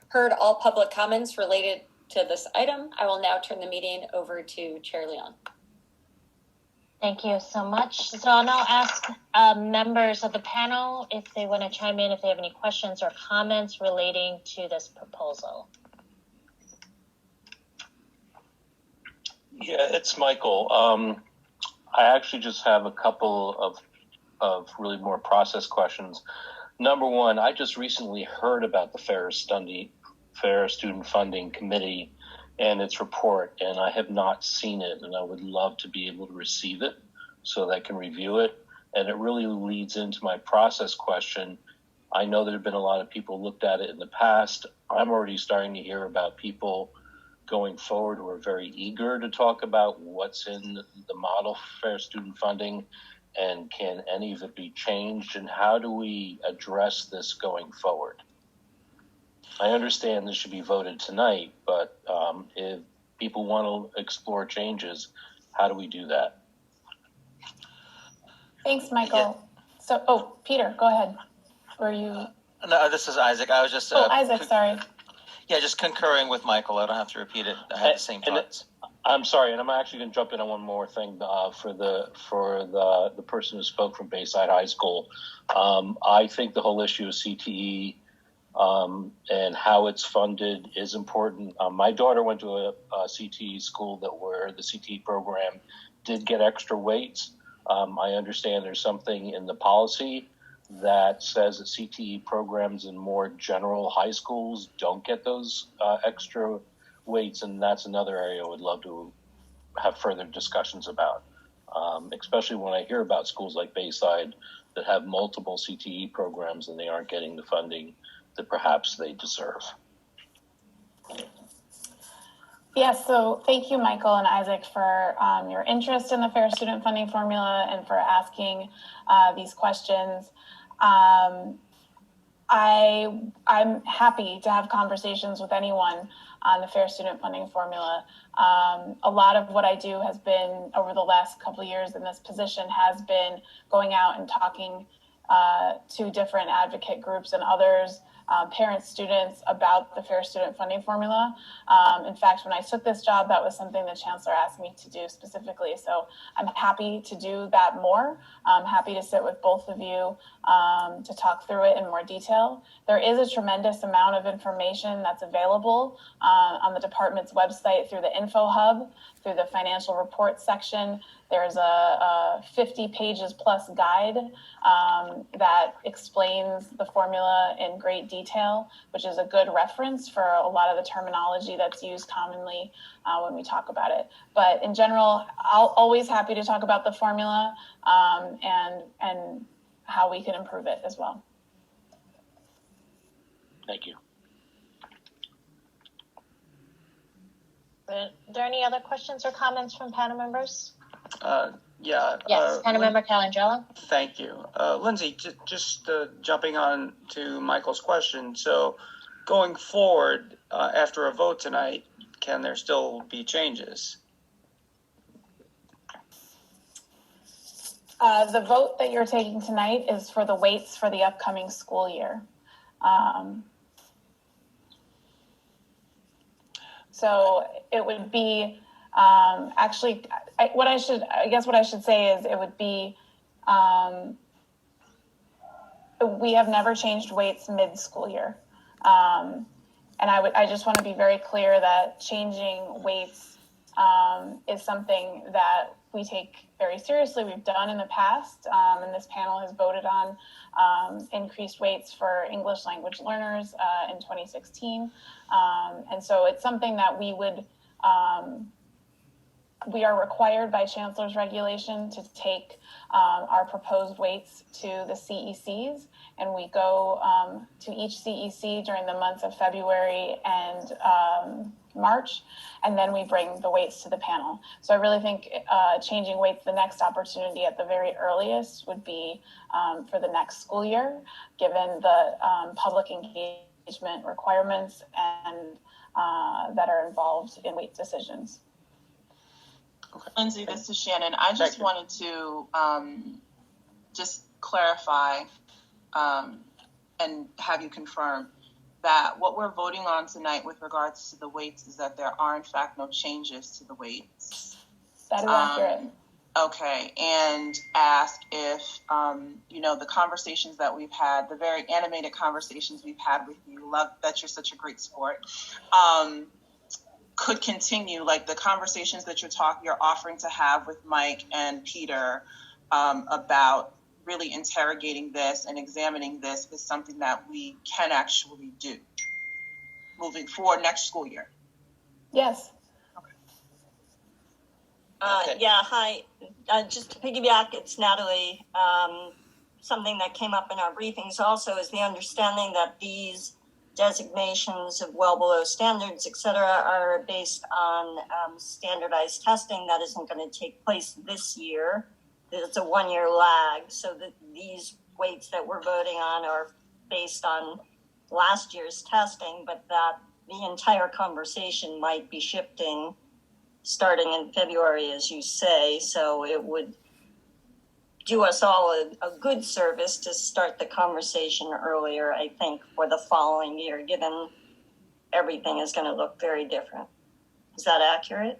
heard all public comments related to this item. I will now turn the meeting over to Chair Leon. Thank you so much. So I'll now ask members of the panel if they want to chime in, if they have any questions or comments relating to this proposal. Yeah, it's Michael. I actually just have a couple of really more process questions. Number one, I just recently heard about the Fair Student Funding Committee and its report, and I have not seen it, and I would love to be able to receive it so that I can review it. And it really leads into my process question. I know there have been a lot of people looked at it in the past. I'm already starting to hear about people going forward who are very eager to talk about what's in the model Fair Student Funding, and can any of it be changed, and how do we address this going forward? I understand this should be voted tonight, but if people want to explore changes, how do we do that? Thanks, Michael. Yeah. So, Peter, go ahead. Were you? No, this is Isaac. I was just. Isaac, sorry. Yeah, just concurring with Michael. I don't have to repeat it. I had the same thoughts. I'm sorry, and I'm actually going to jump in on one more thing for the person who spoke from Bayside High School. I think the whole issue of CTE and how it's funded is important. My daughter went to a CTE school where the CTE program did get extra weights. I understand there's something in the policy that says that CTE programs in more general high schools don't get those extra weights, and that's another area I would love to have further discussions about, especially when I hear about schools like Bayside that have multiple CTE programs and they aren't getting the funding that perhaps they deserve. Yes, so thank you, Michael and Isaac, for your interest in the Fair Student Funding Formula and for asking these questions. I'm happy to have conversations with anyone on the Fair Student Funding Formula. A lot of what I do has been, over the last couple of years in this position, has been going out and talking to different advocate groups and others, parents, students, about the Fair Student Funding Formula. In fact, when I took this job, that was something the chancellor asked me to do specifically. So I'm happy to do that more. I'm happy to sit with both of you to talk through it in more detail. There is a tremendous amount of information that's available on the department's website through the Info Hub, through the financial reports section. There's a 50 pages plus guide that explains the formula in great detail, which is a good reference for a lot of the terminology that's used commonly when we talk about it. But in general, I'm always happy to talk about the formula and how we can improve it as well. Thank you. Are there any other questions or comments from panel members? Yeah. Yes, panel member Calangelo. Thank you. Lindsay, just jumping on to Michael's question. So going forward, after a vote tonight, can there still be changes? The vote that you're taking tonight is for the weights for the upcoming school year. So it would be what I should say is it would be, we have never changed weights mid-school year. And I just want to be very clear that changing weights is something that we take very seriously. We've done in the past, and this panel has voted on increased weights for English language learners in 2016. And so it's something that we are required by Chancellor's regulation to take our proposed weights to the CECs, and we go to each CEC during the months of February and March, and then we bring the weights to the panel. So I really think changing weights, the next opportunity at the very earliest would be for the next school year, given the public engagement requirements and that are involved in weight decisions. Okay. Lindsay, this is Shannon. I just wanted to just clarify and have you confirm that what we're voting on tonight with regards to the weights is that there are in fact no changes to the weights. That is accurate. Okay, and ask if, the conversations that we've had, the very animated conversations we've had with you, love that you're such a great sport, could continue, like the conversations that you're offering to have with Mike and Peter about really interrogating this and examining this is something that we can actually do moving forward next school year. Yes. Okay. Yeah, hi. Just to piggyback, it's Natalie. Something that came up in our briefings also is the understanding that these designations of well below standards, et cetera, are based on standardized testing that isn't going to take place this year. It's a 1-year lag. So that these weights that we're voting on are based on last year's testing, but that the entire conversation might be shifting starting in February, as you say. So it would do us all a good service to start the conversation earlier, I think, for the following year, given everything is going to look very different. Is that accurate?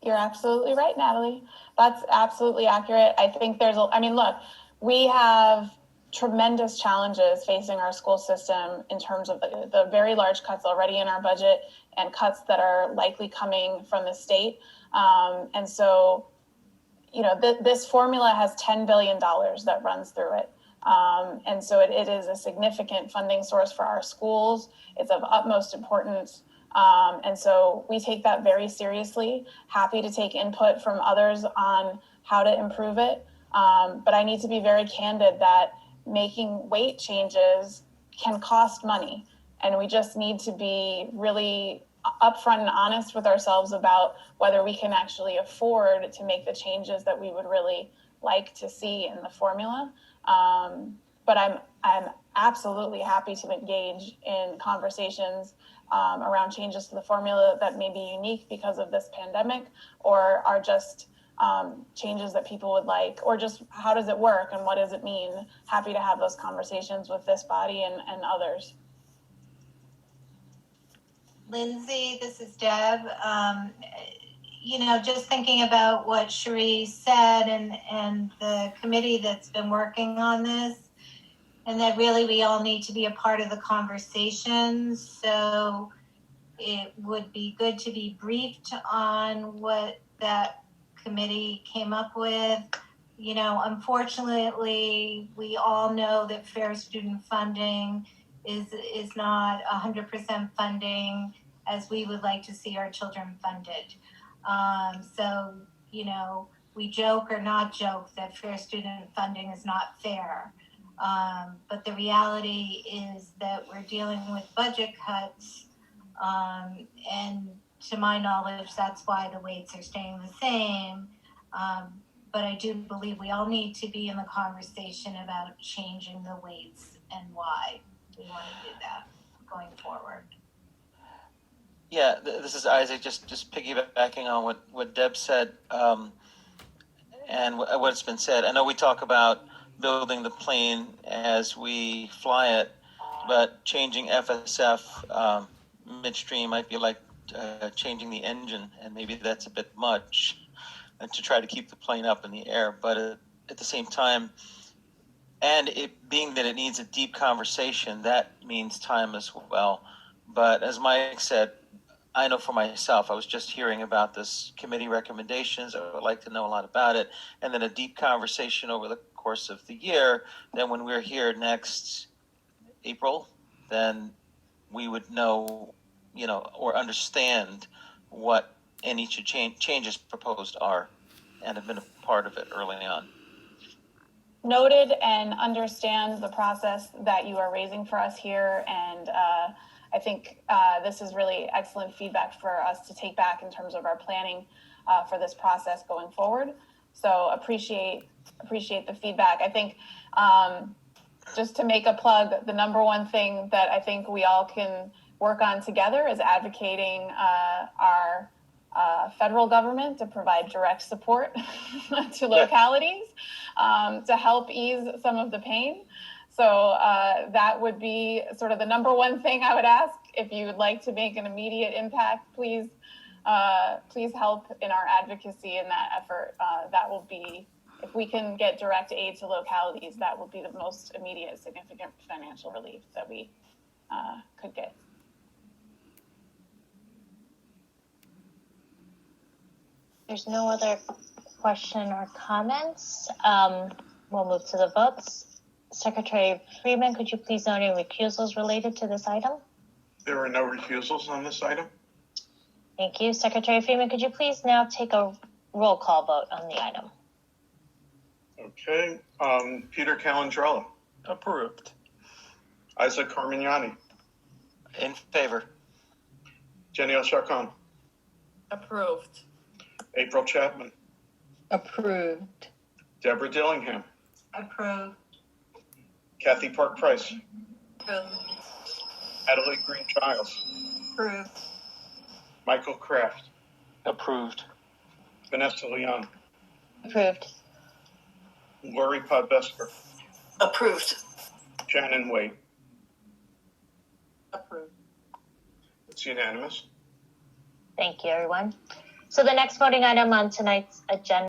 You're absolutely right, Natalie. That's absolutely accurate. I think look, we have tremendous challenges facing our school system in terms of the very large cuts already in our budget and cuts that are likely coming from the state. And so, this formula has $10 billion that runs through it. And so it is a significant funding source for our schools. It's of utmost importance. And so we take that very seriously. Happy to take input from others on how to improve it. But I need to be very candid that making weight changes can cost money. And we just need to be really upfront and honest with ourselves about whether we can actually afford to make the changes that we would really like to see in the formula. But I'm absolutely happy to engage in conversations around changes to the formula that may be unique because of this pandemic, or are just changes that people would like, or just how does it work and what does it mean? Happy to have those conversations with this body and others. Lindsay, this is Deb. Just thinking about what Cherie said and the committee that's been working on this, and that really we all need to be a part of the conversation. So it would be good to be briefed on what that committee came up with. Unfortunately, we all know that fair student funding is not 100% funding as we would like to see our children funded. We joke or not joke that fair student funding is not fair. But the reality is that we're dealing with budget cuts. And to my knowledge, that's why the weights are staying the same. But I do believe we all need to be in the conversation about changing the weights and why we want to do that going forward. Yeah, this is Isaac, just piggybacking on what Deb said and what's been said. I know we talk about building the plane as we fly it, but changing FSF midstream might be like changing the engine, and maybe that's a bit much to try to keep the plane up in the air. But at the same time, and it being that it needs a deep conversation, that means time as well. But as Mike said, I know for myself, I was just hearing about this committee recommendations. I would like to know a lot about it. And then a deep conversation over the course of the year. Then when we're here next April, then we would know, or understand what any changes proposed are and have been a part of it early on. Noted, and understand the process that you are raising for us here. And I think this is really excellent feedback for us to take back in terms of our planning for this process going forward. So appreciate the feedback. I think just to make a plug, the number one thing that I think we all can work on together is advocating our federal government to provide direct support to localities to help ease some of the pain. So that would be sort of the number one thing I would ask. If you would like to make an immediate impact, please help in our advocacy in that effort. That will be, if we can get direct aid to localities, that would be the most immediate significant financial relief that we could get. There's no other question or comments. We'll move to the votes. Secretary Freeman, could you please note any recusals related to this item? There are no refusals on this item. Thank you. Secretary Freeman, could you please now take a roll call vote on the item? Okay. Peter Calandrella. Approved. Isaac Carmignani. In favor. Jenny Oshakon. Approved. April Chapman. Approved. Deborah Dillingham. Approved. Kathy Park Price. Approved. Adelaide Green Giles. Approved. Michael Kraft. Approved. Vanessa Leon. Approved. Lori Podbesker. Approved. Shannon Wade. Approved. It's unanimous. Thank you, everyone. So the next voting item on tonight's agenda